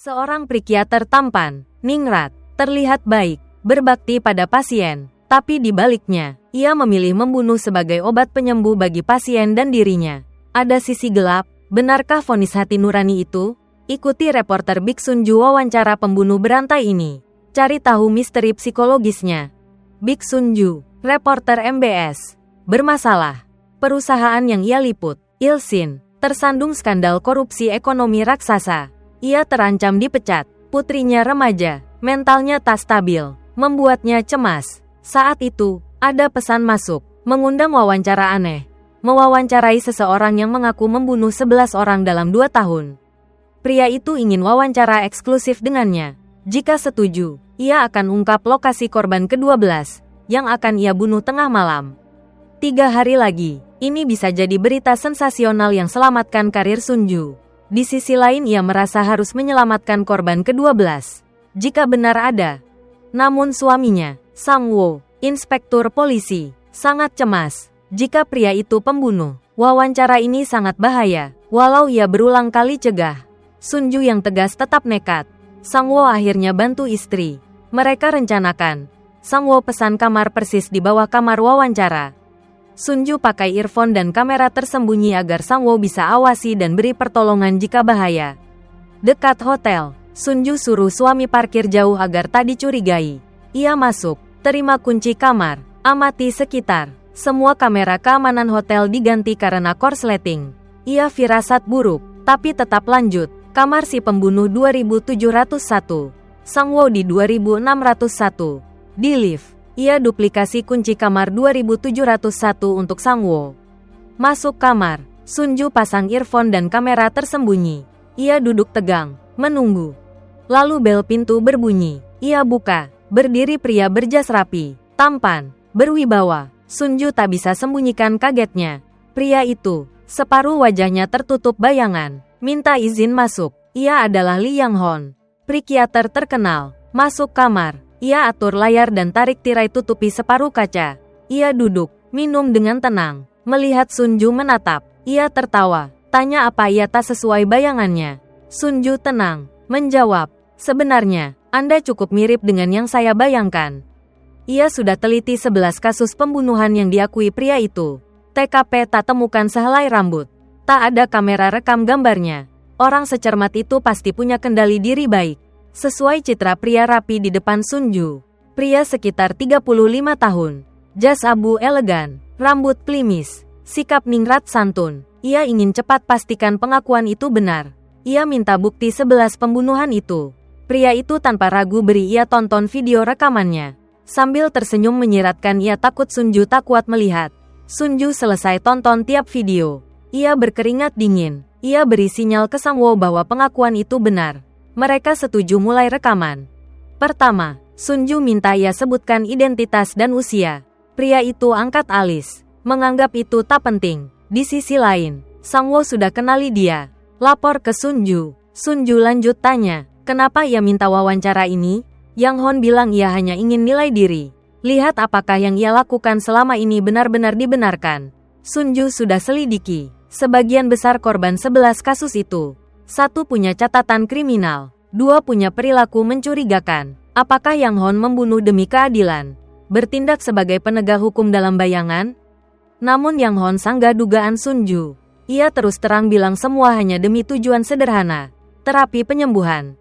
Seorang psikiater tampan, ningrat, terlihat baik, berbakti pada pasien, tapi di baliknya, ia memilih membunuh sebagai obat penyembuh bagi pasien dan dirinya. Ada sisi gelap, benarkah vonis hati nurani itu? Ikuti reporter Baek Sun-ju wawancara pembunuh berantai ini. Cari tahu misteri psikologisnya. Baek Sun-ju, reporter MBS. Bermasalah. Perusahaan yang ia liput, Ilsin, tersandung skandal korupsi ekonomi raksasa. Ia terancam dipecat. Putrinya remaja, mentalnya tak stabil, membuatnya cemas. Saat itu, ada pesan masuk, mengundang wawancara aneh. Mewawancarai seseorang yang mengaku membunuh 11 orang dalam 2 tahun. Pria itu ingin wawancara eksklusif dengannya. Jika setuju, ia akan ungkap lokasi korban ke-12, yang akan ia bunuh tengah malam. 3 hari lagi, ini bisa jadi berita sensasional yang selamatkan karir Sun-ju. Di sisi lain ia merasa harus menyelamatkan korban ke-12. Jika benar ada. Namun suaminya, Sang-woo, inspektur polisi, sangat cemas. Jika pria itu pembunuh, wawancara ini sangat bahaya. Walau ia berulang kali cegah, Sun-ju yang tegas tetap nekat. Sang-woo akhirnya bantu istri. Mereka rencanakan. Sang-woo pesan kamar persis di bawah kamar wawancara. Sun-ju pakai earphone dan kamera tersembunyi agar Sang-woo bisa awasi dan beri pertolongan jika bahaya. Dekat hotel, Sun-ju suruh suami parkir jauh agar tak dicurigai. Ia masuk, terima kunci kamar, amati sekitar. Semua kamera keamanan hotel diganti karena korsleting. Ia firasat buruk, tapi tetap lanjut. Kamar si pembunuh 2701. Sang-woo di 2601. Di lift. Ia duplikasi kunci kamar 2701 untuk Sang-woo. Masuk kamar, Sun-ju pasang earphone dan kamera tersembunyi. Ia duduk tegang, menunggu. Lalu bel pintu berbunyi. Ia buka, berdiri pria berjas rapi, tampan, berwibawa. Sun-ju tak bisa sembunyikan kagetnya. Pria itu, separuh wajahnya tertutup bayangan, minta izin masuk. Ia adalah Lee Yang-hon, psikiater terkenal. Masuk kamar. Ia atur layar dan tarik tirai tutupi separuh kaca. Ia duduk, minum dengan tenang, melihat Sun-ju menatap. Ia tertawa, tanya apa ia tak sesuai bayangannya. Sun-ju tenang, menjawab, sebenarnya, Anda cukup mirip dengan yang saya bayangkan. Ia sudah teliti 11 kasus pembunuhan yang diakui pria itu. TKP tak temukan sehelai rambut. Tak ada kamera rekam gambarnya. Orang secermat itu pasti punya kendali diri baik. Sesuai citra pria rapi di depan Sun-ju. Pria sekitar 35 tahun. Jas abu elegan, rambut klimis, sikap ningrat santun. Ia ingin cepat pastikan pengakuan itu benar. Ia minta bukti 11 pembunuhan itu. Pria itu tanpa ragu beri ia tonton video rekamannya. Sambil tersenyum menyiratkan ia takut Sun-ju tak kuat melihat. Sun-ju selesai tonton tiap video. Ia berkeringat dingin. Ia beri sinyal ke Sang-woo bahwa pengakuan itu benar. Mereka setuju mulai rekaman. Pertama, Sun-ju minta ia sebutkan identitas dan usia. Pria itu angkat alis, menganggap itu tak penting. Di sisi lain, Sang-woo sudah kenali dia. Lapor ke Sun-ju. Sun-ju lanjut tanya, kenapa ia minta wawancara ini? Yang-hon bilang ia hanya ingin nilai diri. Lihat apakah yang ia lakukan selama ini benar-benar dibenarkan. Sun-ju sudah selidiki. Sebagian besar korban 11 kasus itu. 1 punya catatan kriminal, 2 punya perilaku mencurigakan. Apakah Yang-hon membunuh demi keadilan? Bertindak sebagai penegak hukum dalam bayangan? Namun Yang-hon sanggah dugaan Sun-ju. Ia terus terang bilang semua hanya demi tujuan sederhana, terapi penyembuhan.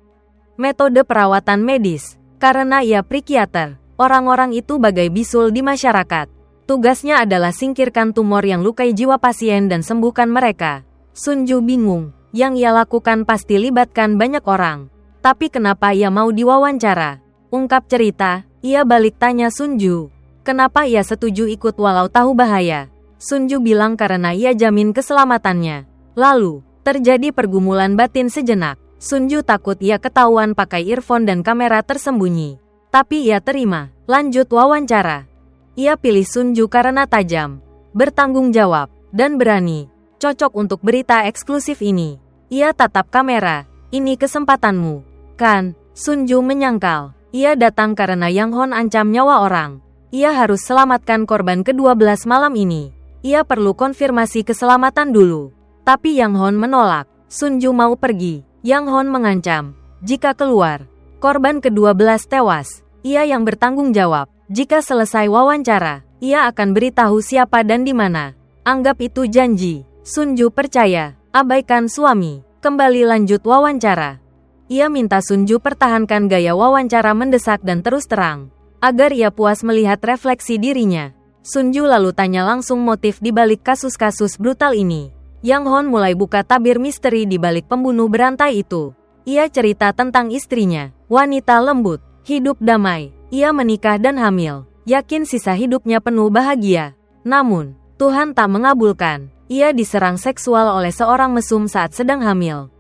Metode perawatan medis. Karena ia psikiater, orang-orang itu bagai bisul di masyarakat. Tugasnya adalah singkirkan tumor yang lukai jiwa pasien dan sembuhkan mereka. Sun-ju bingung. Yang ia lakukan pasti libatkan banyak orang. Tapi kenapa ia mau diwawancara? Ungkap cerita, ia balik tanya Sun-ju. Kenapa ia setuju ikut walau tahu bahaya? Sun-ju bilang karena ia jamin keselamatannya. Lalu, terjadi pergumulan batin sejenak. Sun-ju takut ia ketahuan pakai earphone dan kamera tersembunyi. Tapi ia terima, lanjut wawancara. Ia pilih Sun-ju karena tajam, bertanggung jawab, dan berani. Cocok untuk berita eksklusif ini. Ia tatap kamera. Ini kesempatanmu, kan? Sun-ju menyangkal. Ia datang karena Yang-hon ancam nyawa orang. Ia harus selamatkan korban ke-12 malam ini. Ia perlu konfirmasi keselamatan dulu. Tapi Yang-hon menolak. Sun-ju mau pergi. Yang-hon mengancam, Jika keluar, korban ke-12 tewas. Ia yang bertanggung jawab. Jika selesai wawancara, ia akan beritahu siapa dan di mana. Anggap itu janji. Sunju percaya. Abaikan suami. Kembali lanjut wawancara. Ia minta Sunju pertahankan gaya wawancara mendesak dan terus terang, agar ia puas melihat refleksi dirinya. Sunju lalu tanya langsung motif di balik kasus-kasus brutal ini. Yang Hon mulai buka tabir misteri di balik pembunuh berantai itu. Ia cerita tentang istrinya, wanita lembut, hidup damai. Ia menikah dan hamil, yakin sisa hidupnya penuh bahagia. Namun, Tuhan tak mengabulkan. Ia diserang seksual oleh seorang mesum saat sedang hamil.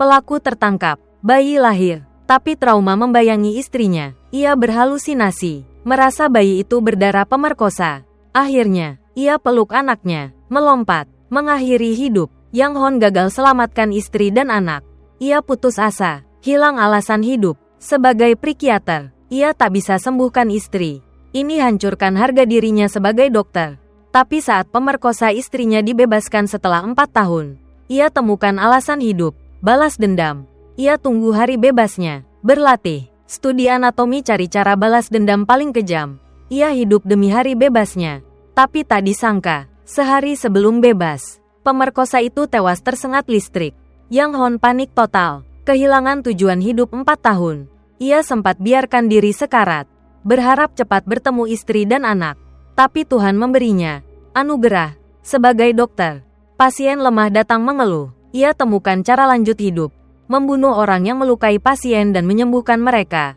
Pelaku tertangkap, bayi lahir, tapi trauma membayangi istrinya. Ia berhalusinasi, merasa bayi itu berdarah pemerkosa. Akhirnya, ia peluk anaknya, melompat, mengakhiri hidup. Yang Hon gagal selamatkan istri dan anak. Ia putus asa, hilang alasan hidup. Sebagai psikiater, ia tak bisa sembuhkan istri. Ini hancurkan harga dirinya sebagai dokter. Tapi saat pemerkosa istrinya dibebaskan setelah 4 tahun, ia temukan alasan hidup, balas dendam. Ia tunggu hari bebasnya, berlatih, studi anatomi cari cara balas dendam paling kejam. Ia hidup demi hari bebasnya. Tapi tak disangka, sehari sebelum bebas, pemerkosa itu tewas tersengat listrik. Yang Hon panik total, kehilangan tujuan hidup 4 tahun. Ia sempat biarkan diri sekarat, berharap cepat bertemu istri dan anak. Tapi Tuhan memberinya anugerah. Sebagai dokter, pasien lemah datang mengeluh. Ia temukan cara lanjut hidup, membunuh orang yang melukai pasien dan menyembuhkan mereka.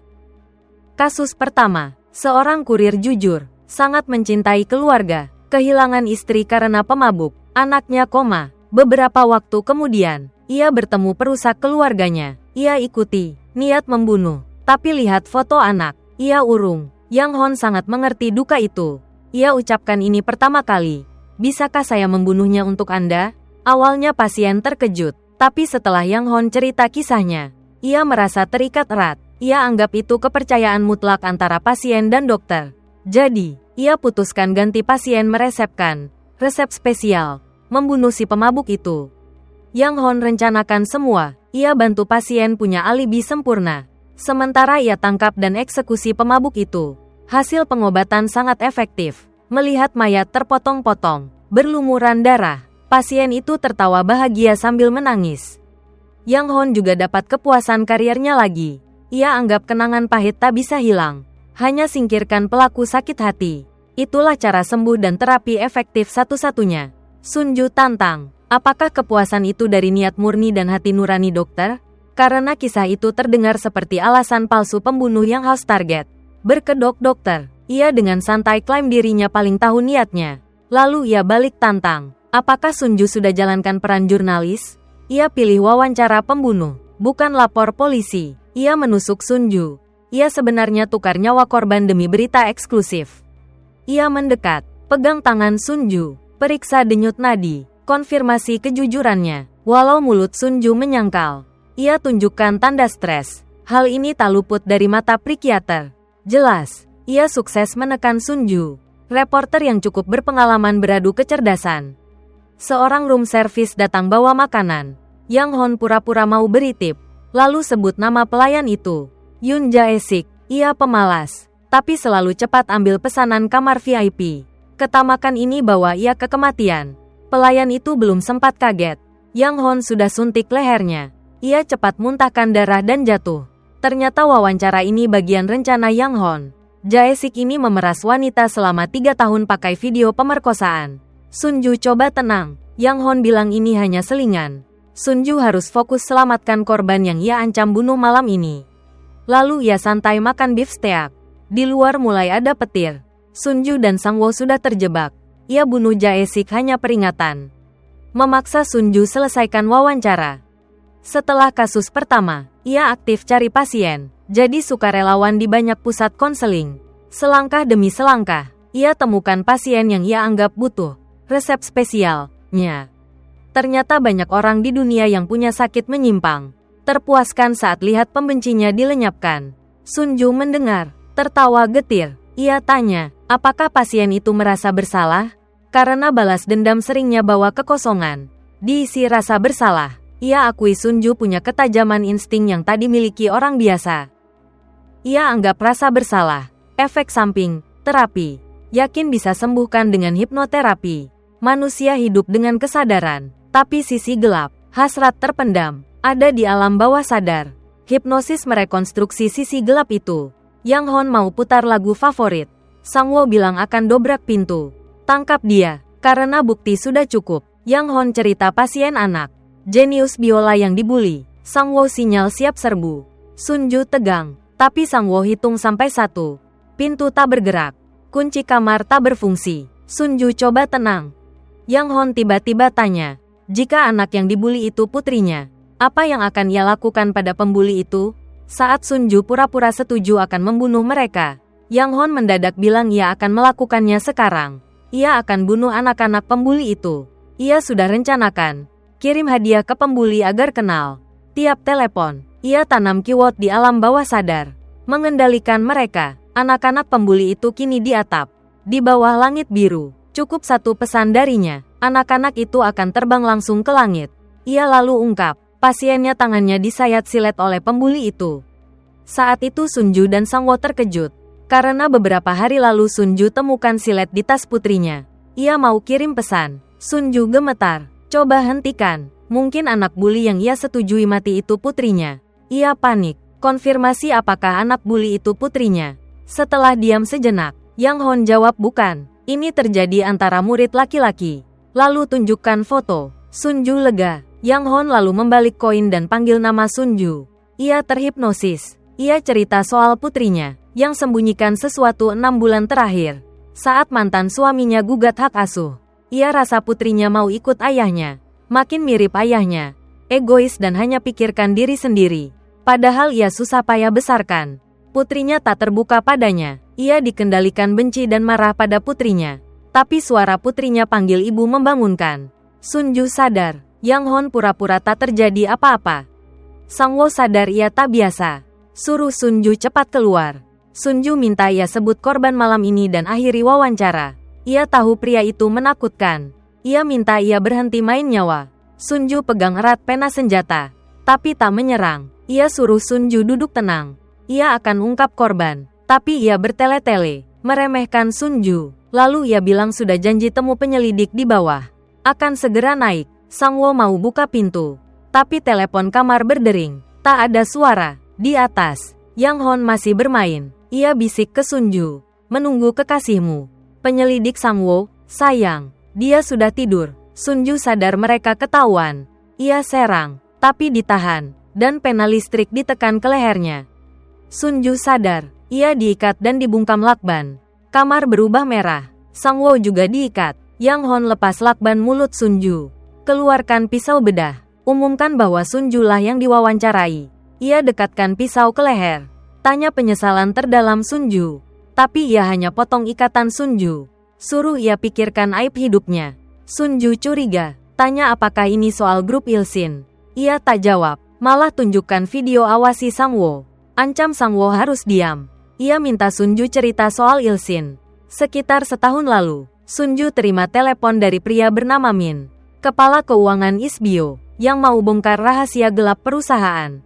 Kasus pertama, seorang kurir jujur, sangat mencintai keluarga, kehilangan istri karena pemabuk, anaknya koma. Beberapa waktu kemudian, ia bertemu perusak keluarganya. Ia ikuti, niat membunuh, tapi lihat foto anak, ia urung. Yang Hon sangat mengerti duka itu. Ia ucapkan ini pertama kali. Bisakah saya membunuhnya untuk Anda? Awalnya pasien terkejut, tapi setelah Yang Hon cerita kisahnya, ia merasa terikat erat. Ia anggap itu kepercayaan mutlak antara pasien dan dokter. Jadi, ia putuskan ganti pasien meresepkan resep spesial, membunuh si pemabuk itu. Yang Hon rencanakan semua. Ia bantu pasien punya alibi sempurna. Sementara ia tangkap dan eksekusi pemabuk itu. Hasil pengobatan sangat efektif. Melihat mayat terpotong-potong, berlumuran darah, pasien itu tertawa bahagia sambil menangis. Yang Hon juga dapat kepuasan karirnya lagi. Ia anggap kenangan pahit tak bisa hilang. Hanya singkirkan pelaku sakit hati. Itulah cara sembuh dan terapi efektif satu-satunya. Sunju tantang, apakah kepuasan itu dari niat murni dan hati nurani dokter? Karena kisah itu terdengar seperti alasan palsu pembunuh yang harus target. Berkedok dokter, ia dengan santai klaim dirinya paling tahu niatnya. Lalu ia balik tantang, apakah Sunju sudah jalankan peran jurnalis? Ia pilih wawancara pembunuh, bukan lapor polisi. Ia menusuk Sunju. Ia sebenarnya tukar nyawa korban demi berita eksklusif. Ia mendekat, pegang tangan Sunju, periksa denyut nadi, konfirmasi kejujurannya. Walau mulut Sunju menyangkal, ia tunjukkan tanda stres. Hal ini tak luput dari mata psikiater. Jelas, ia sukses menekan Sunju. Reporter yang cukup berpengalaman beradu kecerdasan. Seorang room service datang bawa makanan. Yang Hon pura-pura mau beri tip, lalu sebut nama pelayan itu. Yoon Jae-sik. Ia pemalas, tapi selalu cepat ambil pesanan kamar VIP. Ketamakan ini bawa ia ke kematian. Pelayan itu belum sempat kaget. Yang Hon sudah suntik lehernya. Ia cepat muntahkan darah dan jatuh. Ternyata wawancara ini bagian rencana Yang Hon. Jae-sik ini memeras wanita selama 3 tahun pakai video pemerkosaan. Sunju coba tenang. Yang Hon bilang ini hanya selingan. Sunju harus fokus selamatkan korban yang ia ancam bunuh malam ini. Lalu ia santai makan beef steak. Di luar mulai ada petir. Sunju dan Sangwo sudah terjebak. Ia bunuh Jae-sik hanya peringatan. Memaksa Sunju selesaikan wawancara. Setelah kasus pertama, ia aktif cari pasien, jadi sukarelawan di banyak pusat konseling. Selangkah demi selangkah, ia temukan pasien yang ia anggap butuh resep spesialnya. Ternyata banyak orang di dunia yang punya sakit menyimpang. Terpuaskan saat lihat pembencinya dilenyapkan. Sunju mendengar, tertawa getir. Ia tanya, apakah pasien itu merasa bersalah? Karena balas dendam seringnya bawa kekosongan. Diisi rasa bersalah. Ia akui Sunju punya ketajaman insting yang tak dimiliki orang biasa. Ia anggap rasa bersalah, efek samping, terapi, yakin bisa sembuhkan dengan hipnoterapi. Manusia hidup dengan kesadaran, tapi sisi gelap, hasrat terpendam, ada di alam bawah sadar. Hipnosis merekonstruksi sisi gelap itu. Yang Hon mau putar lagu favorit. Sangwo bilang akan dobrak pintu. Tangkap dia, karena bukti sudah cukup. Yang Hon cerita pasien anak. Jenius biola yang dibully. Sangwo sinyal siap serbu. Sunju tegang, tapi Sangwo hitung sampai 1. Pintu tak bergerak. Kunci kamar tak berfungsi. Sunju coba tenang. Yang Hon tiba-tiba tanya, jika anak yang dibully itu putrinya, apa yang akan ia lakukan pada pembuli itu? Saat Sunju pura-pura setuju akan membunuh mereka, Yang Hon mendadak bilang ia akan melakukannya sekarang. Ia akan bunuh anak-anak pembuli itu. Ia sudah rencanakan. Kirim hadiah ke pembuli agar kenal. Tiap telepon, ia tanam keyword di alam bawah sadar. Mengendalikan mereka. Anak-anak pembuli itu kini di atap. Di bawah langit biru. Cukup 1 pesan darinya. Anak-anak itu akan terbang langsung ke langit. Ia lalu ungkap. Pasiennya tangannya disayat-silet oleh pembuli itu. Saat itu Sunju dan Sangwo terkejut. Karena beberapa hari lalu Sunju temukan silet di tas putrinya. Ia mau kirim pesan. Sunju gemetar. Coba hentikan. Mungkin anak bully yang ia setujui mati itu putrinya. Ia panik. Konfirmasi apakah anak bully itu putrinya. Setelah diam sejenak, Yang Hon jawab bukan. Ini terjadi antara murid laki-laki. Lalu tunjukkan foto. Sunju lega. Yang Hon lalu membalik koin dan panggil nama Sunju. Ia terhipnosis. Ia cerita soal putrinya, yang sembunyikan sesuatu 6 bulan terakhir. Saat mantan suaminya gugat hak asuh, ia rasa putrinya mau ikut ayahnya. Makin mirip ayahnya. Egois dan hanya pikirkan diri sendiri. Padahal ia susah payah besarkan. Putrinya tak terbuka padanya. Ia dikendalikan benci dan marah pada putrinya. Tapi suara putrinya panggil ibu membangunkan. Sunju sadar. Yang Hon pura-pura tak terjadi apa-apa. Sangwo sadar ia tak biasa. Suruh Sunju cepat keluar. Sunju minta ia sebut korban malam ini dan akhiri wawancara. Ia tahu pria itu menakutkan. Ia minta ia berhenti main nyawa. Sunju pegang erat pena senjata. Tapi tak menyerang. Ia suruh Sunju duduk tenang. Ia akan ungkap korban. Tapi ia bertele-tele. Meremehkan Sunju. Lalu ia bilang sudah janji temu penyelidik di bawah. Akan segera naik. Sangwo mau buka pintu. Tapi telepon kamar berdering. Tak ada suara. Di atas, Yang Hon masih bermain. Ia bisik ke Sunju. Menunggu kekasihmu. Penyelidik Sangwo, sayang. Dia sudah tidur. Sunju sadar mereka ketahuan. Ia serang, tapi ditahan. Dan pena listrik ditekan ke lehernya. Sunju sadar. Ia diikat dan dibungkam lakban. Kamar berubah merah. Sangwo juga diikat. Yang Hon lepas lakban mulut Sunju. Keluarkan pisau bedah. Umumkan bahwa Sunju lah yang diwawancarai. Ia dekatkan pisau ke leher. Tanya penyesalan terdalam Sunju. Tapi ia hanya potong ikatan Sunju. Suruh ia pikirkan aib hidupnya. Sunju curiga. Tanya apakah ini soal grup Ilsin. Ia tak jawab. Malah tunjukkan video awasi Sangwo. Ancam Sangwo harus diam. Ia minta Sunju cerita soal Ilsin. Sekitar setahun lalu, Sunju terima telepon dari pria bernama Min. Kepala keuangan Isbio. Yang mau bongkar rahasia gelap perusahaan.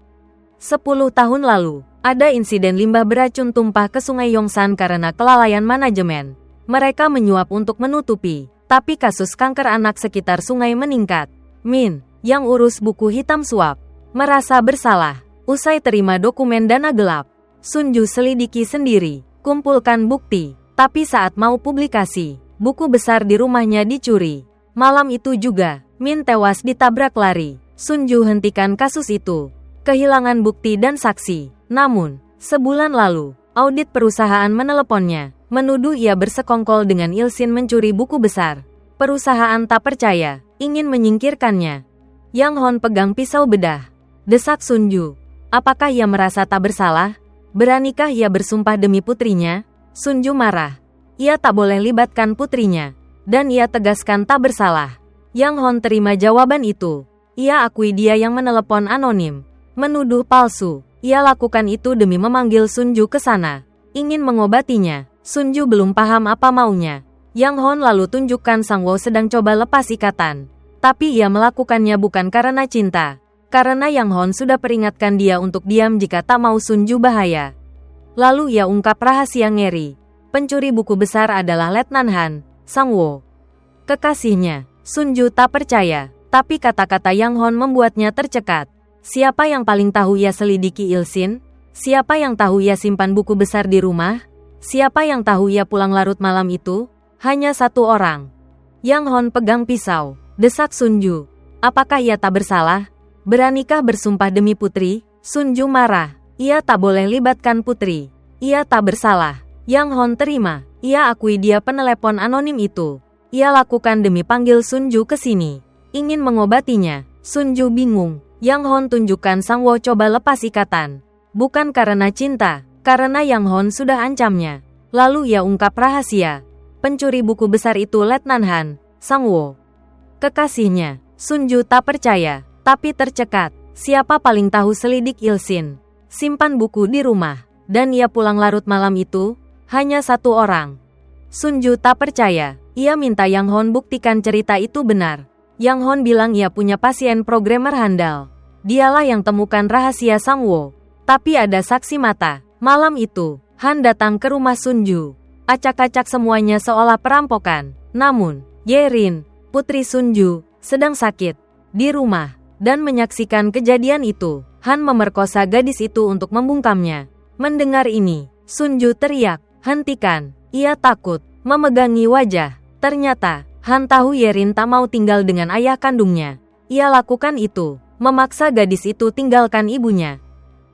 10 tahun lalu, ada insiden limbah beracun tumpah ke Sungai Yongsan karena kelalaian manajemen. Mereka menyuap untuk menutupi, tapi kasus kanker anak sekitar sungai meningkat. Min, yang urus buku hitam suap, merasa bersalah. Usai terima dokumen dana gelap, Sunju selidiki sendiri, kumpulkan bukti. Tapi saat mau publikasi, buku besar di rumahnya dicuri. Malam itu juga, Min tewas ditabrak lari. Sunju hentikan kasus itu. Kehilangan bukti dan saksi. Namun, sebulan lalu, audit perusahaan meneleponnya, menuduh ia bersekongkol dengan Ilsin mencuri buku besar. Perusahaan tak percaya, ingin menyingkirkannya. Yang Hon pegang pisau bedah. Desak Sunju. Apakah ia merasa tak bersalah? Beranikah ia bersumpah demi putrinya? Sunju marah. Ia tak boleh libatkan putrinya. Dan ia tegaskan tak bersalah. Yang Hon terima jawaban itu. Ia akui dia yang menelepon anonim. Menuduh palsu. Ia lakukan itu demi memanggil Sunju ke sana. Ingin mengobatinya. Sunju belum paham apa maunya. Yang Hon lalu tunjukkan Sangwo sedang coba lepas ikatan. Tapi ia melakukannya bukan karena cinta. karena Yang Hon sudah peringatkan dia untuk diam jika tak mau Sunju bahaya. Lalu ia ungkap rahasia ngeri. Pencuri buku besar adalah Letnan Han, Sangwo. Kekasihnya, Sunju tak percaya, tapi kata-kata Yang Hon membuatnya tercekat. Siapa yang paling tahu ia selidiki Ilsin? Siapa yang tahu ia simpan buku besar di rumah? Siapa yang tahu ia pulang larut malam itu? Hanya satu orang. Yang Hon pegang pisau, desak Sunju. Apakah ia tak bersalah? Beranikah bersumpah demi putri? Sunju marah. Ia tak boleh libatkan putri. Ia tak bersalah. Yang Hon terima. Ia akui dia penelepon anonim itu. Ia lakukan demi panggil Sunju ke sini. Ingin mengobatinya. Sunju bingung. Yang Hon tunjukkan Sangwo coba lepas ikatan. Bukan karena cinta, karena Yang Hon sudah ancamnya. Lalu ia ungkap rahasia. Pencuri buku besar itu Letnan Han, Sangwo. Kekasihnya, Sunju tak percaya. Tapi tercekat, siapa paling tahu selidik Ilsin? Simpan buku di rumah, dan ia pulang larut malam itu? Hanya satu orang. Sunju tak percaya, ia minta Yang Hon buktikan cerita itu benar. Yang Hon bilang ia punya pasien programmer handal. Dialah yang temukan rahasia Sangwo. Tapi ada saksi mata. Malam itu, Han datang ke rumah Sunju. Acak-acak semuanya seolah perampokan. Namun, Yerin, putri Sunju, sedang sakit di rumah. Dan menyaksikan kejadian itu, Han memerkosa gadis itu untuk membungkamnya. Mendengar ini, Sunju teriak, hentikan. Ia takut, memegangi wajah. Ternyata, Han tahu Yerin tak mau tinggal dengan ayah kandungnya. Ia lakukan itu, memaksa gadis itu tinggalkan ibunya.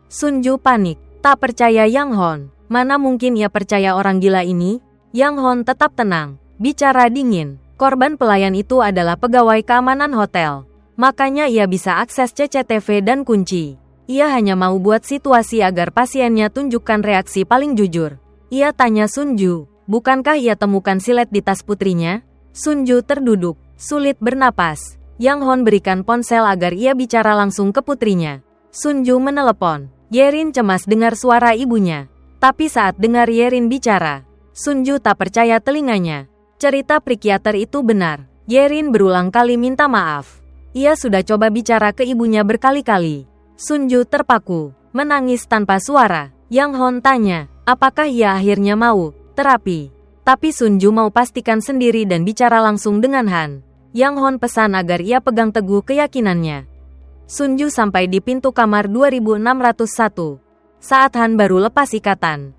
Sunju panik, tak percaya Yang Hon. Mana mungkin ia percaya orang gila ini? Yang Hon tetap tenang, bicara dingin. Korban pelayan itu adalah pegawai keamanan hotel. Makanya ia bisa akses CCTV dan kunci. Ia hanya mau buat situasi agar pasiennya tunjukkan reaksi paling jujur. Ia tanya Sunju, bukankah ia temukan silet di tas putrinya? Sunju terduduk, sulit bernapas. Yang Hon berikan ponsel agar ia bicara langsung ke putrinya. Sunju menelepon. Yerin cemas dengar suara ibunya. Tapi saat dengar Yerin bicara, Sunju tak percaya telinganya. Cerita psikiater itu benar. Yerin berulang kali minta maaf. Ia sudah coba bicara ke ibunya berkali-kali. Sunju terpaku, menangis tanpa suara. Yang Hon tanya, apakah ia akhirnya mau terapi? Tapi Sunju mau pastikan sendiri dan bicara langsung dengan Han. Yang Hon pesan agar ia pegang teguh keyakinannya. Sunju sampai di pintu kamar 2601. Saat Han baru lepas ikatan,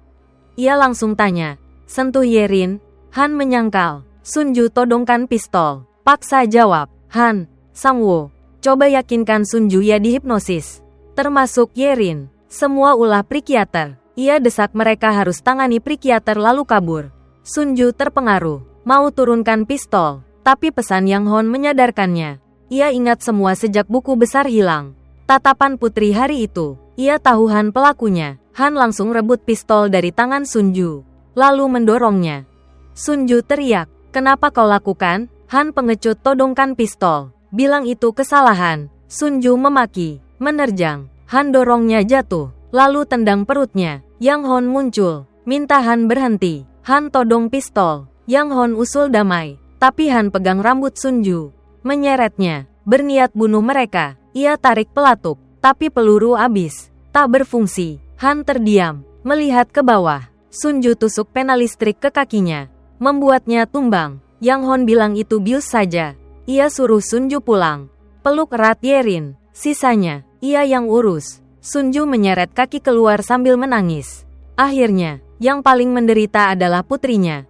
ia langsung tanya, sentuh Yerin? Han menyangkal. Sunju todongkan pistol. Paksa jawab, Han, Sangwo, coba yakinkan Sunju ya dihipnosis. Termasuk Yerin. Semua ulah psikiater. Ia desak mereka harus tangani psikiater lalu kabur. Sunju terpengaruh, mau turunkan pistol. Tapi pesan Yang Hon menyadarkannya. Ia ingat semua sejak buku besar hilang. Tatapan putri hari itu. Ia tahu Han pelakunya. Han langsung rebut pistol dari tangan Sunju. Lalu mendorongnya. Sunju teriak, kenapa kau lakukan? Han pengecut todongkan pistol. Bilang itu kesalahan. Sunju memaki, menerjang. Han dorongnya jatuh, lalu tendang perutnya. Yang Hon muncul, minta Han berhenti. Han todong pistol. Yang Hon usul damai, tapi Han pegang rambut Sunju, menyeretnya, berniat bunuh mereka. Ia tarik pelatuk, tapi peluru habis, tak berfungsi. Han terdiam, melihat ke bawah. Sunju tusuk pena listrik ke kakinya, membuatnya tumbang. Yang Hon bilang itu bius saja. Ia suruh Sunju pulang. Peluk erat Yerin. Sisanya, ia yang urus. Sunju menyeret kaki keluar sambil menangis. Akhirnya, yang paling menderita adalah putrinya.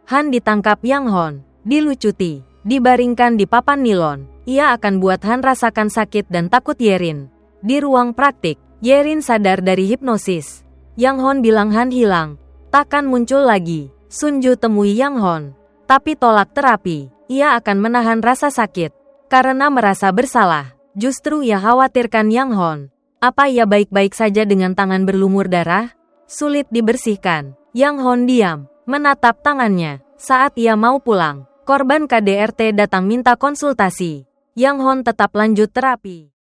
Han ditangkap Yang Hon, dilucuti, dibaringkan di papan nilon. Ia akan buat Han rasakan sakit dan takut Yerin. Di ruang praktik, Yerin sadar dari hipnosis. Yang Hon bilang Han hilang. Takkan muncul lagi. Sunju temui Yang Hon. Tapi tolak terapi. Ia akan menahan rasa sakit. Karena merasa bersalah. Justru ia khawatirkan Yang Hon. Apa ia baik-baik saja dengan tangan berlumur darah? Sulit dibersihkan. Yang Hon diam, menatap tangannya. Saat ia mau pulang, korban KDRT datang minta konsultasi. Yang Hon tetap lanjut terapi.